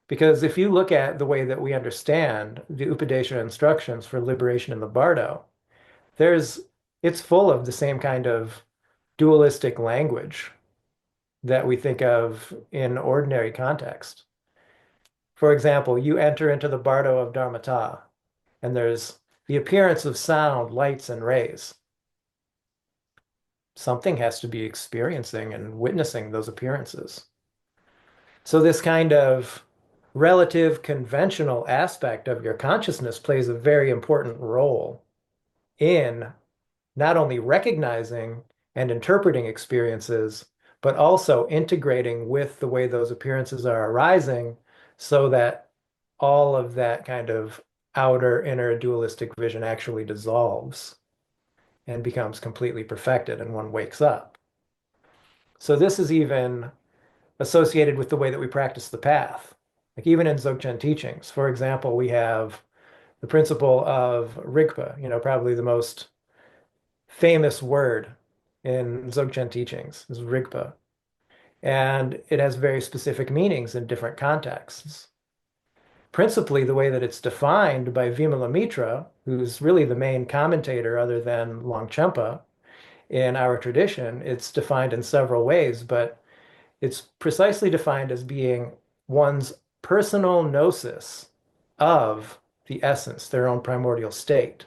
because if you look at the way that we understand the Upadesha instructions for liberation in the Bardo, there's it's full of the same kind of dualistic language that we think of in ordinary context. For example, you enter into the Bardo of Dharmata, and there's the appearance of sound, lights, and rays. Something has to be experiencing and witnessing those appearances. So this kind of relative conventional aspect of your consciousness plays a very important role in not only recognizing and interpreting experiences, but also integrating with the way those appearances are arising so that all of that kind of outer inner dualistic vision actually dissolves and becomes completely perfected and one wakes up. So this is even associated with the way that we practice the path. Like even in Dzogchen teachings, for example, we have the principle of Rigpa, probably the most famous word in Dzogchen teachings is Rigpa. And it has very specific meanings in different contexts. Principally, the way that it's defined by Vimalamitra, who's really the main commentator other than Longchenpa in our tradition, it's defined in several ways, but it's precisely defined as being one's personal gnosis of the essence, their own primordial state.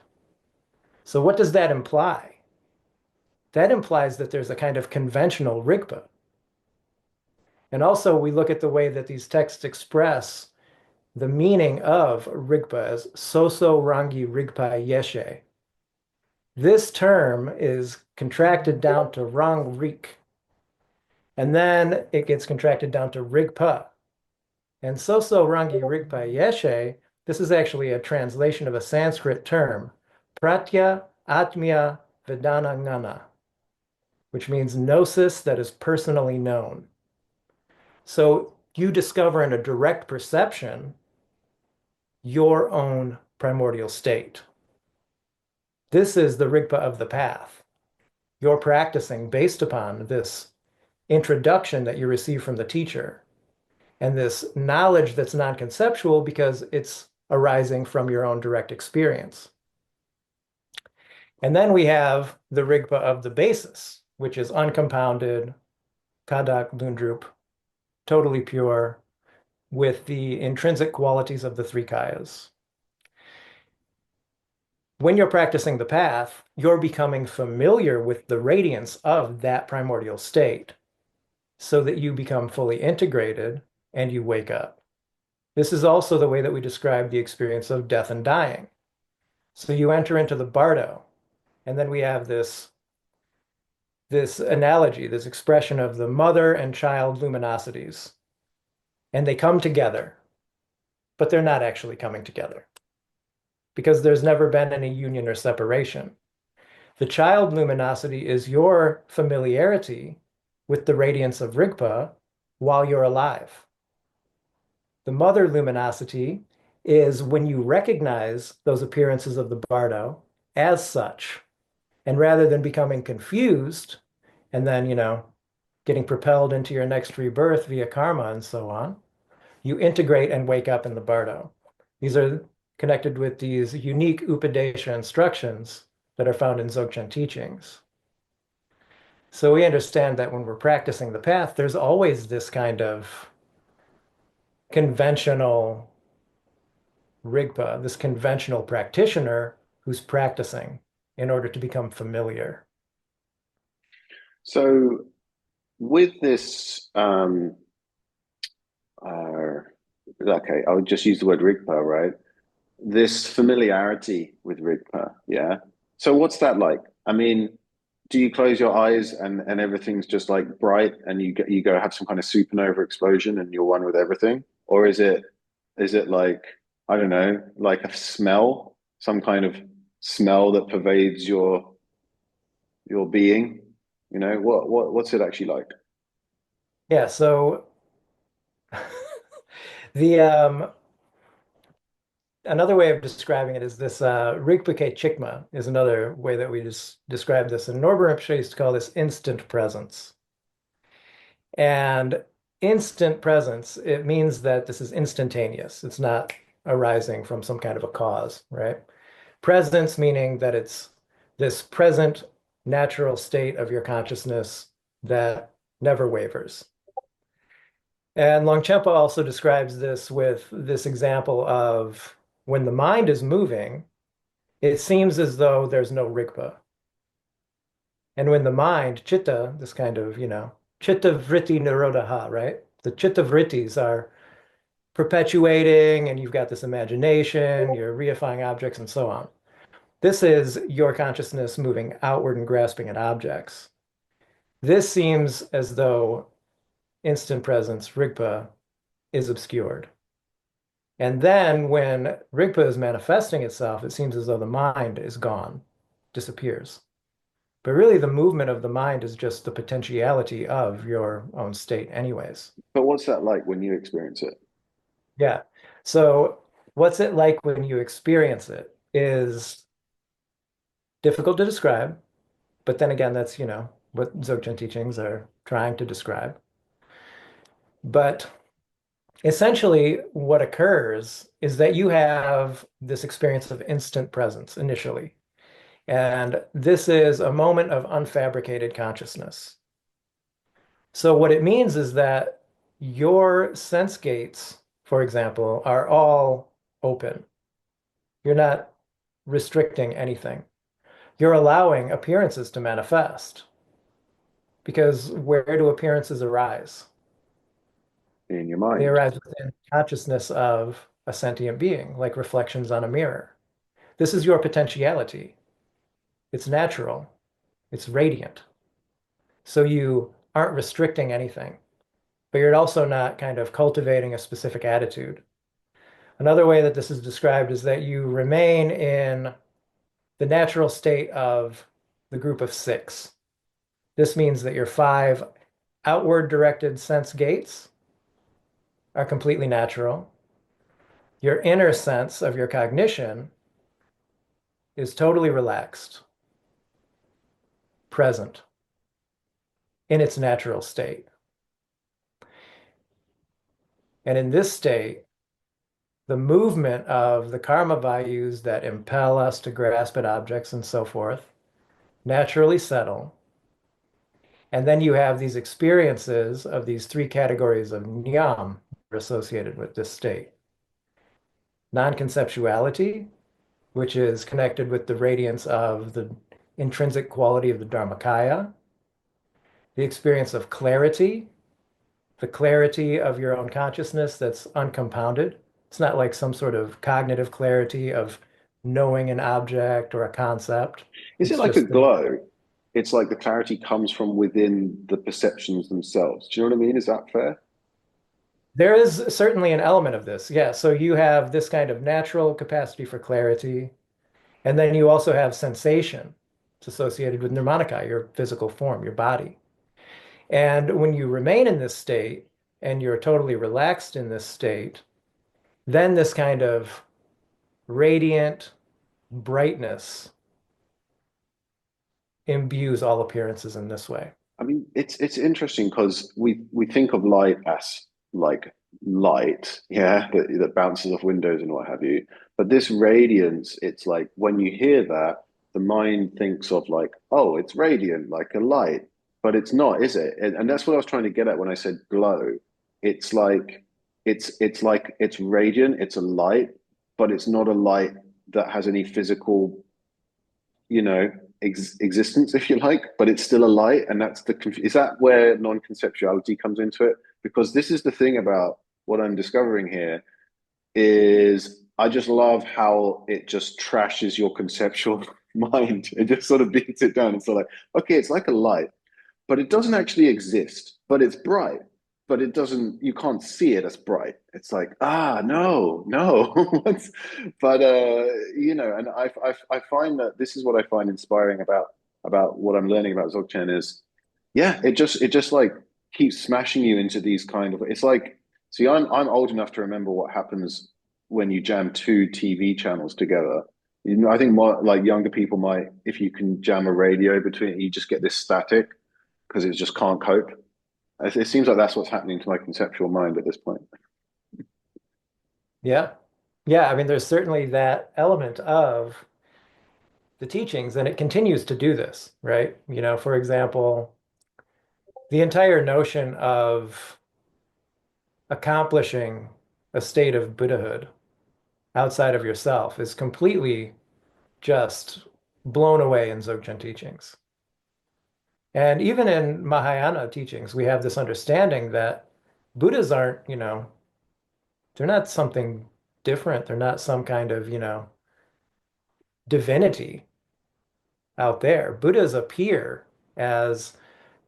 So what does that imply? That implies that there's a kind of conventional Rigpa. And also we look at the way that these texts express the meaning of Rigpa as Soso Rangi Rigpa Yeshe. This term is contracted down to Rang Rik, and then it gets contracted down to Rigpa. And Soso Rangi Rigpa Yeshe, this is actually a translation of a Sanskrit term, Pratya Atmya Vedanangana, which means gnosis that is personally known. So you discover in a direct perception your own primordial state. This is the Rigpa of the path. You're practicing based upon this introduction that you receive from the teacher and this knowledge that's non-conceptual because it's arising from your own direct experience. And then we have the Rigpa of the basis, which is uncompounded, Kadak Lundrup, totally pure, with the intrinsic qualities of the three kayas. When you're practicing the path, you're becoming familiar with the radiance of that primordial state so that you become fully integrated and you wake up. This is also the way that we describe the experience of death and dying. So you enter into the bardo, and then we have this analogy, this expression of the mother and child luminosities. And they come together, but they're not actually coming together because there's never been any union or separation. The child luminosity is your familiarity with the radiance of Rigpa while you're alive. The mother luminosity is when you recognize those appearances of the bardo as such. And rather than becoming confused and then, getting propelled into your next rebirth via karma and so on, you integrate and wake up in the bardo. These are connected with these unique Upadesha instructions that are found in Dzogchen teachings. So we understand that when we're practicing the path, there's always this kind of conventional Rigpa, this conventional practitioner who's practicing in order to become familiar. So with this, okay, I'll just use the word Rigpa, right? This familiarity with Rigpa, yeah. So what's that like? I mean, do you close your eyes and everything's just like bright and you go have some kind of supernova explosion and you're one with everything? Or is it like, I don't know, like a smell, some kind of smell that pervades your being? You know, what's it actually like? Yeah, so the another way of describing it is this Rigpa Chikma is another way that we just describe this. And Norbert Rinpoche used to call this instant presence. And instant presence, it means that this is instantaneous. It's not arising from some kind of a cause, right? Presence meaning that it's this present natural state of your consciousness that never wavers. And Longchenpa also describes this with this example of when the mind is moving, it seems as though there's no rigpa. And when the mind, chitta, this kind of, chitta vritti nirodha, right? The chitta vrittis are perpetuating, and you've got this imagination, you're reifying objects, and so on. This is your consciousness moving outward and grasping at objects. This seems as though instant presence, rigpa, is obscured. And then when rigpa is manifesting itself, it seems as though the mind is gone, disappears. But really, the movement of the mind is just the potentiality of your own state, anyways. But what's that like when you experience it? Yeah. So, what's it like when you experience it is difficult to describe. But then again, that's, what Dzogchen teachings are trying to describe. But essentially, what occurs is that you have this experience of instant presence initially. And this is a moment of unfabricated consciousness. So, what it means is that your sense gates, for example, are all open. You're not restricting anything. You're allowing appearances to manifest. Because where do appearances arise? In your They mind? arise within consciousness of a sentient being, like reflections on a mirror. This is your potentiality. It's natural. It's radiant. So you aren't restricting anything, but you're also not kind of cultivating a specific attitude. Another way that this is described is that you remain in the natural state of the group of six. This means that your five outward directed sense gates are completely natural. Your inner sense of your cognition is totally relaxed, present in its natural state. And in this state, the movement of the karma values that impel us to grasp at objects and so forth naturally settle. And then you have these experiences of these three categories of nyam associated with this state. Non-conceptuality, which is connected with the radiance of the intrinsic quality of the Dharmakaya, the experience of clarity, the clarity of your own consciousness that's uncompounded. It's not like some sort of cognitive clarity of knowing an object or a concept. Is it It's like a just the glow? It's like the clarity comes from within the perceptions themselves. Do you know what I mean? Is that fair? there is certainly an element of this. Yeah, so you have this kind of natural capacity for clarity, and then you also have sensation. It's associated with nirmanakaya, your physical form, your body. And when you remain in this state and you're totally relaxed in this state, then this kind of radiant brightness imbues all appearances in this way. I mean, it's interesting because we think of light as like light, yeah, that bounces off windows and what have you. But this radiance, it's like when you hear that, the mind thinks of like, oh, it's radiant, like a light, but it's not, is it? And that's what I was trying to get at when I said glow. It's like it's radiant, it's a light, but it's not a light that has any physical, existence, if you like, but it's still a light. And that's is that where non-conceptuality comes into it? Because this is the thing about what I'm discovering here is I just love how it just trashes your conceptual mind. It just sort of beats it down. It's sort of like, okay, it's like a light, but it doesn't actually exist, but it's bright. But it doesn't, you can't see it as bright. It's like, no, no. But, and I find that this is what I find inspiring about what I'm learning about Dzogchen is, yeah, it just like keeps smashing you into these kind of, it's like, see, I'm old enough to remember what happens when you jam two TV channels together. I think more like younger people might, if you can jam a radio between, you just get this static because it just can't cope. It seems like that's what's happening to my conceptual mind at this point. Yeah. Yeah, I mean, there's certainly that element of the teachings, and it continues to do this, right? For example, the entire notion of accomplishing a state of Buddhahood outside of yourself is completely just blown away in Dzogchen teachings. And even in Mahayana teachings, we have this understanding that Buddhas aren't, they're not something different. They're not some kind of, divinity out there. Buddhas appear as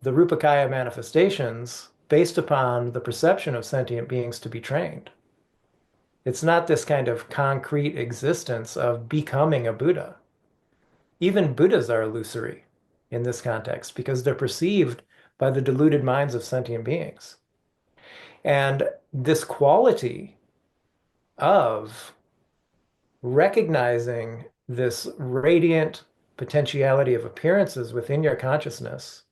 the Rupakaya manifestations based upon the perception of sentient beings to be trained. It's not this kind of concrete existence of becoming a Buddha. Even Buddhas are illusory in this context because they're perceived by the deluded minds of sentient beings. And this quality of recognizing this radiant potentiality of appearances within your consciousness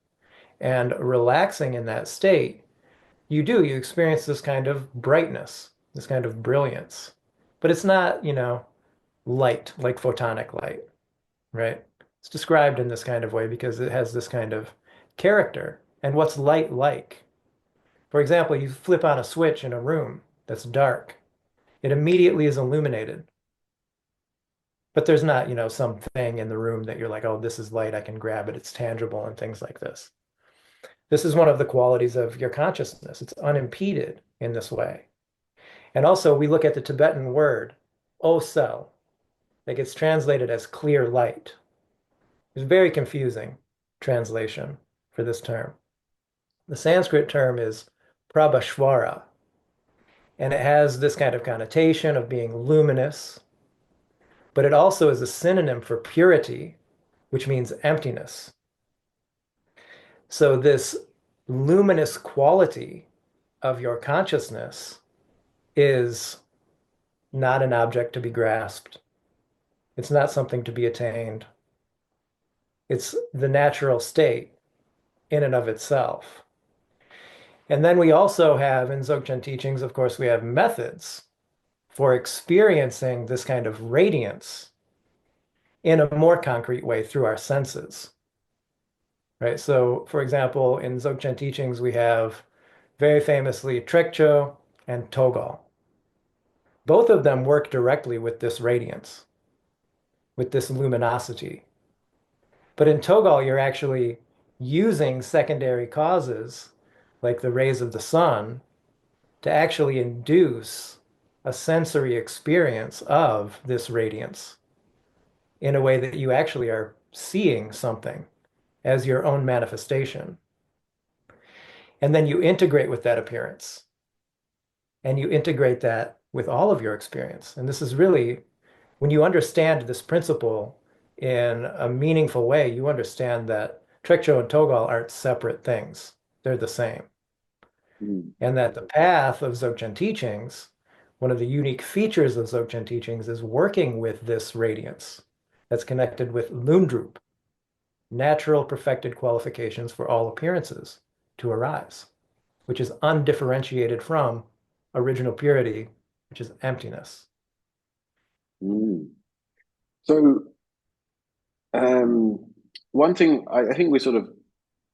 and relaxing in that state, you experience this kind of brightness, this kind of brilliance. But it's not, light, like photonic light, right? It's described in this kind of way because it has this kind of character. And what's light like? For example, you flip on a switch in a room that's dark, it immediately is illuminated. But there's not, something in the room that you're like, oh, this is light, I can grab it, it's tangible, and things like this. This is one of the qualities of your consciousness. It's unimpeded in this way. And also, we look at the Tibetan word, osel, that gets translated as clear light. It's a very confusing translation for this term. The Sanskrit term is prabhashvara, and it has this kind of connotation of being luminous, but it also is a synonym for purity, which means emptiness. So this luminous quality of your consciousness is not an object to be grasped. It's not something to be attained. It's the natural state in and of itself. And then we also have in Dzogchen teachings, of course, we have methods for experiencing this kind of radiance in a more concrete way through our senses, right? So, for example, in Dzogchen teachings, we have very famously Trekcho and Togal. Both of them work directly with this radiance, with this luminosity. But in Togal, you're actually using secondary causes like the rays of the sun to actually induce a sensory experience of this radiance in a way that you actually are seeing something as your own manifestation. And then you integrate with that appearance and you integrate that with all of your experience. And this is really, when you understand this principle in a meaningful way, you understand that Trekcho and Togal aren't separate things. They're the same. Mm. And that the path of Dzogchen teachings, one of the unique features of Dzogchen teachings is working with this radiance that's connected with Lundrup, natural perfected qualifications for all appearances to arise, which is undifferentiated from original purity, which is emptiness. Mm. So, um, one thing I think we're sort of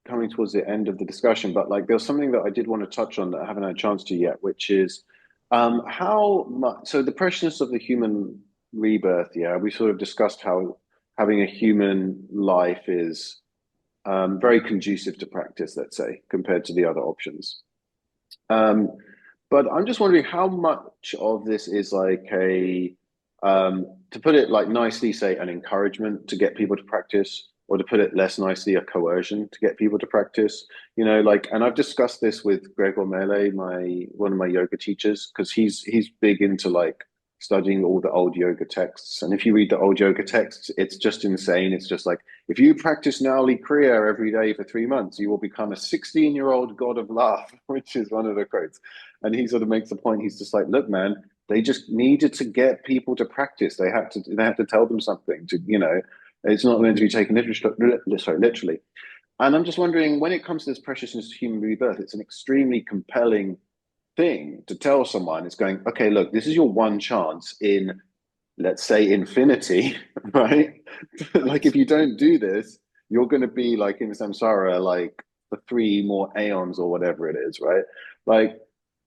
coming towards the end of the discussion, but like there's something that I did want to touch on that I haven't had a chance to yet, which is how much, so the preciousness of the human rebirth. Yeah, we sort of discussed how having a human life is very conducive to practice, let's say, compared to the other options. Um, but I'm just wondering how much of this is like to put it like nicely, say an encouragement to get people to practice, or to put it less nicely, a coercion to get people to practice. You know, like, and I've discussed this with Gregor Mele, my one of my yoga teachers, because he's big into like studying all the old yoga texts. And if you read the old yoga texts, it's just insane. It's just like if you practice Nauli Kriya every day for 3 months, you will become a 16-year-old god of love, which is one of the quotes. And he sort of makes the point. He's just like, look, man, they just needed to get people to practice. They had to tell them something to, it's not meant to be taken literally. And I'm just wondering, when it comes to this preciousness of human rebirth, it's an extremely compelling thing to tell someone. It's going, okay, look, this is your one chance in, let's say, infinity, right? Like, if you don't do this, you're going to be like in samsara, like for three more aeons or whatever it is, right? Like,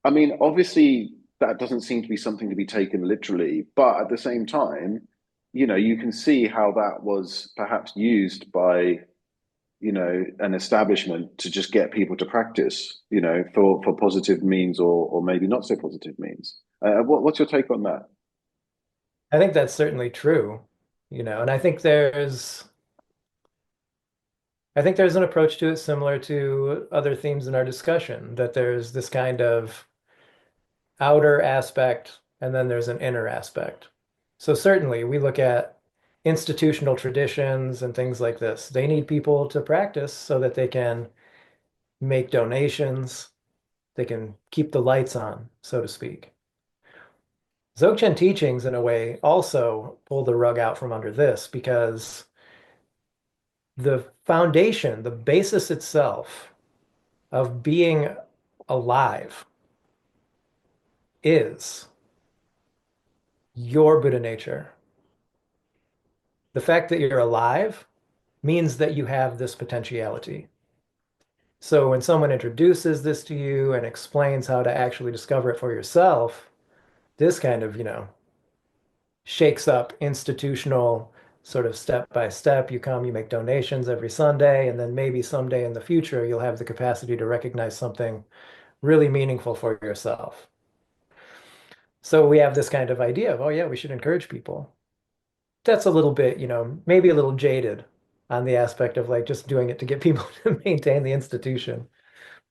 I mean, obviously, that doesn't seem to be something to be taken literally, but at the same time, you can see how that was perhaps used by an establishment to just get people to practice, for positive means or maybe not so positive means. What's your take on that? I think that's certainly true, and I think there's an approach to it similar to other themes in our discussion, that there's this kind of outer aspect and then there's an inner aspect. So certainly we look at institutional traditions and things like this. They need people to practice so that they can make donations, they can keep the lights on, so to speak. Dzogchen teachings, in a way, also pull the rug out from under this because the foundation, the basis itself of being alive is your Buddha nature. The fact that you're alive means that you have this potentiality. So when someone introduces this to you and explains how to actually discover it for yourself, this kind of, shakes up institutional sort of step by step. You come, you make donations every Sunday, and then maybe someday in the future, you'll have the capacity to recognize something really meaningful for yourself. So we have this kind of idea of, oh yeah, we should encourage people. That's a little bit, maybe a little jaded on the aspect of like just doing it to get people to maintain the institution.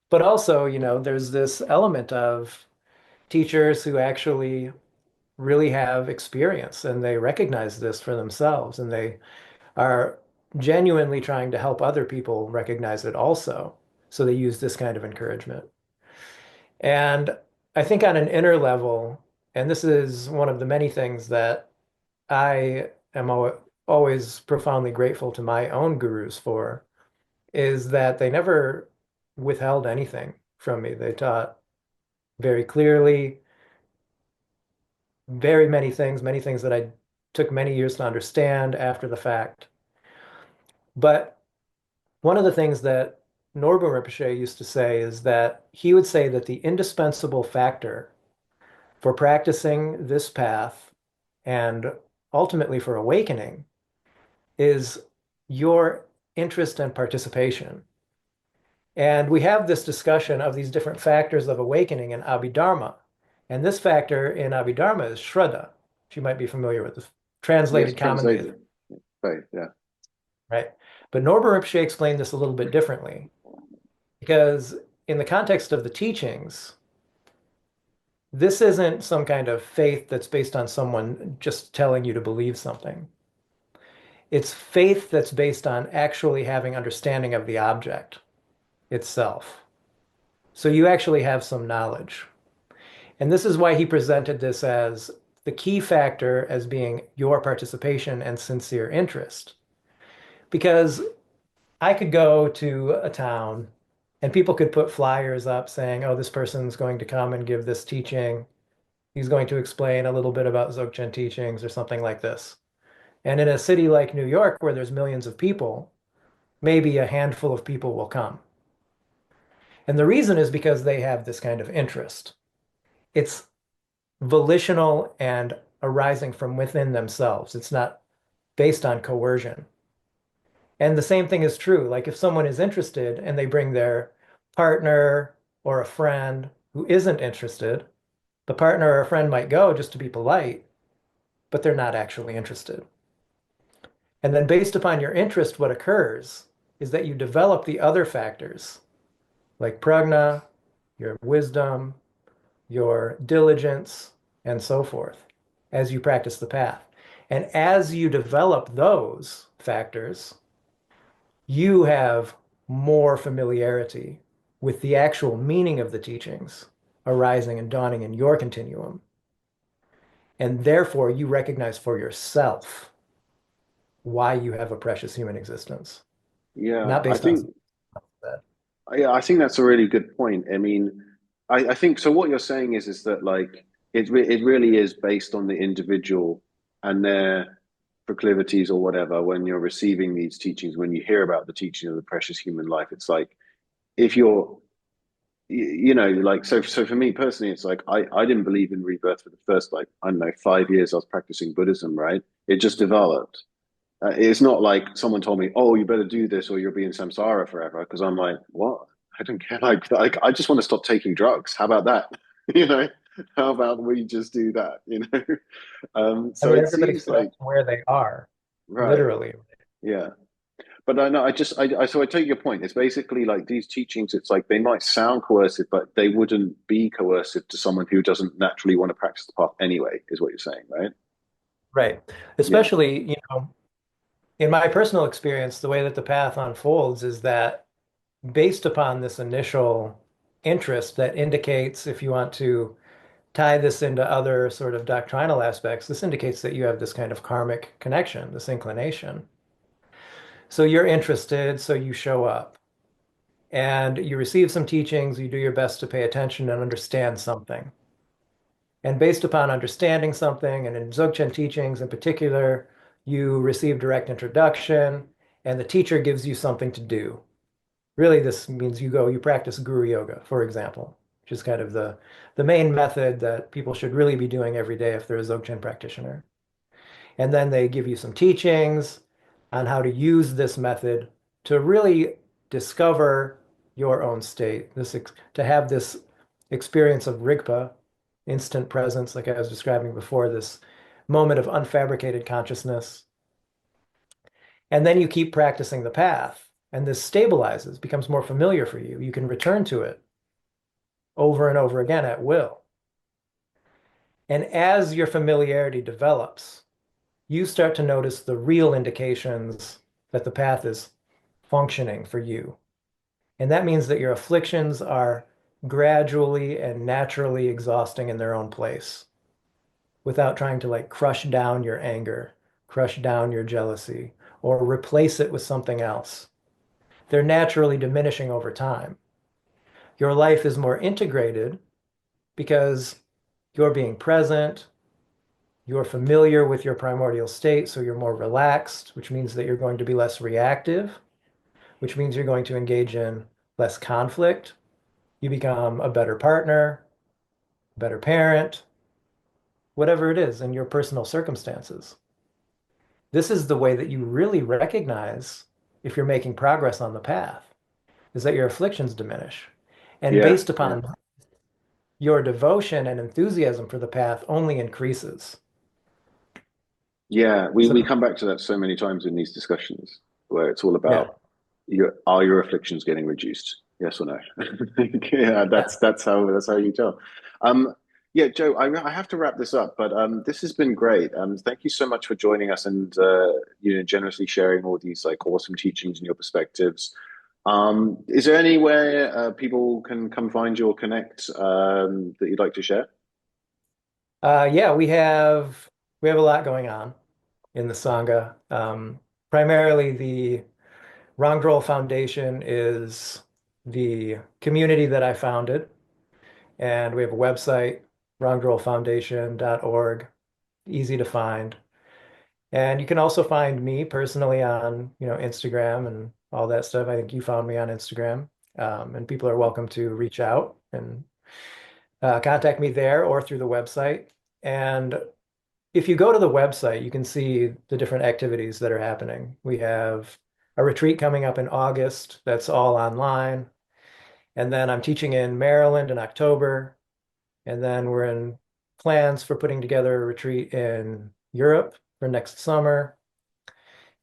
But also, there's this element of teachers who actually really have experience and they recognize this for themselves and they are genuinely trying to help other people recognize it also. So they use this kind of encouragement. And I think on an inner level, and this is one of the many things that I am always profoundly grateful to my own gurus for, is that they never withheld anything from me. They taught very clearly, many things that I took many years to understand after the fact. But one of the things that Norbu Rinpoche used to say is that he would say that the indispensable factor for practicing this path and ultimately for awakening is your interest and participation. And we have this discussion of these different factors of awakening in Abhidharma. And this factor in Abhidharma is Shraddha, which you might be familiar with, Yes, translated commonly as, translated. Right, yeah. right? But Norbu Rinpoche explained this a little bit differently because in the context of the teachings, this isn't some kind of faith that's based on someone just telling you to believe something. It's faith that's based on actually having understanding of the object itself. So you actually have some knowledge. And this is why he presented this as the key factor as being your participation and sincere interest. Because I could go to a town and people could put flyers up saying, oh, this person's going to come and give this teaching. He's going to explain a little bit about Dzogchen teachings or something like this. And in a city like New York, where there's millions of people, maybe a handful of people will come. And the reason is because they have this kind of interest. It's volitional and arising from within themselves. It's not based on coercion. And the same thing is true. Like if someone is interested and they bring their partner or a friend who isn't interested, the partner or a friend might go just to be polite, but they're not actually interested. And then based upon your interest, what occurs is that you develop the other factors like prajna, your wisdom, your diligence, and so forth as you practice the path. And as you develop those factors, you have more familiarity with the actual meaning of the teachings arising and dawning in your continuum. And therefore, you recognize for yourself why you have a precious human existence, Yeah, not based on that. I think that's a really good point. I mean, I think so. What you're saying is that like it really is based on the individual and their proclivities or whatever. When you're receiving these teachings, when you hear about the teaching of the precious human life, it's like if you're you know like so for me personally it's like I didn't believe in rebirth for the first like I don't know 5 years I was practicing Buddhism, right? It just developed. It's not like someone told me, "Oh, you better do this, or you'll be in samsara forever." Because I'm like, "What? I don't care. Like, I just want to stop taking drugs. How about that? You know? How about we just do that? You know?" I So mean, it everybody seems like starts where they are, right, literally. yeah. But I know, so I take your point. It's basically like these teachings. It's like they might sound coercive, but they wouldn't be coercive to someone who doesn't naturally want to practice the path anyway. Is what you're saying, right? Right. Yeah, Especially, in my personal experience, the way that the path unfolds is that based upon this initial interest that indicates, if you want to tie this into other sort of doctrinal aspects, this indicates that you have this kind of karmic connection, this inclination. So you're interested, so you show up and you receive some teachings, you do your best to pay attention and understand something. And based upon understanding something, and in Dzogchen teachings in particular, you receive direct introduction, and the teacher gives you something to do. Really, this means you practice guru yoga, for example, which is kind of the main method that people should really be doing every day if they're a Dzogchen practitioner. And then they give you some teachings on how to use this method to really discover your own state, to have this experience of Rigpa, instant presence, like I was describing before, this moment of unfabricated consciousness. And then you keep practicing the path, and this stabilizes, becomes more familiar for you. You can return to it over and over again at will. And as your familiarity develops, you start to notice the real indications that the path is functioning for you. And that means that your afflictions are gradually and naturally exhausting in their own place without trying to like crush down your anger, crush down your jealousy, or replace it with something else. They're naturally diminishing over time. Your life is more integrated because you're being present, you're familiar with your primordial state, so you're more relaxed, which means that you're going to be less reactive, which means you're going to engage in less conflict. You become a better partner, better parent, whatever it is in your personal circumstances. This is the way that you really recognize if you're making progress on the path, is that your afflictions diminish. And yeah, based yeah. upon your devotion and enthusiasm for the path only increases. Yeah, we So, come back to that so many times in these discussions where it's all yeah, about your afflictions getting reduced? Yes or no? Yeah, yeah. that's how you tell. Um, yeah, Joe, I have to wrap this up, but this has been great. Thank you so much for joining us and generously sharing all these like awesome teachings and your perspectives. Is there anywhere people can come find you or connect that you'd like to share? Yeah, we have a lot going on in the Sangha. Primarily the Rangdrol Foundation is the community that I founded, and we have a website, wrongrolfoundation.org, easy to find. And you can also find me personally on, Instagram and all that stuff. I think you found me on Instagram. And people are welcome to reach out and contact me there or through the website. And if you go to the website, you can see the different activities that are happening. We have a retreat coming up in August that's all online. And then I'm teaching in Maryland in October. And then we're in plans for putting together a retreat in Europe for next summer.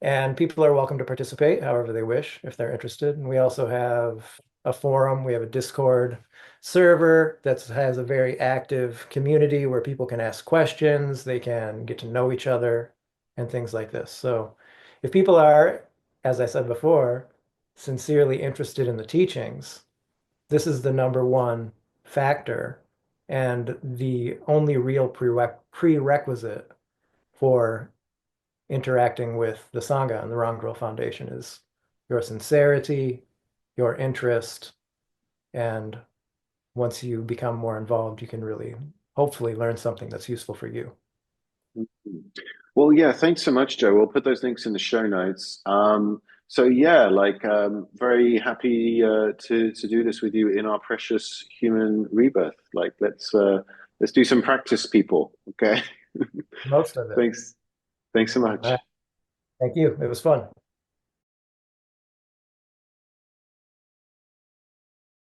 And people are welcome to participate however they wish if they're interested. And we also have a forum, we have a Discord server that has a very active community where people can ask questions, they can get to know each other, and things like this. So if people are, as I said before, sincerely interested in the teachings, this is the number one factor and the only real prerequisite for interacting with the Sangha and the Wrong Girl Foundation is your sincerity, your interest, and once you become more involved, you can really hopefully learn something that's useful for you. Well, yeah, thanks so much, Joe. We'll put those links in the show notes. So yeah, like very happy to do this with you in our precious human rebirth. Like let's do some practice, people. Okay. Most of it. Thanks. Thanks so All right. much. Thank you. It was fun.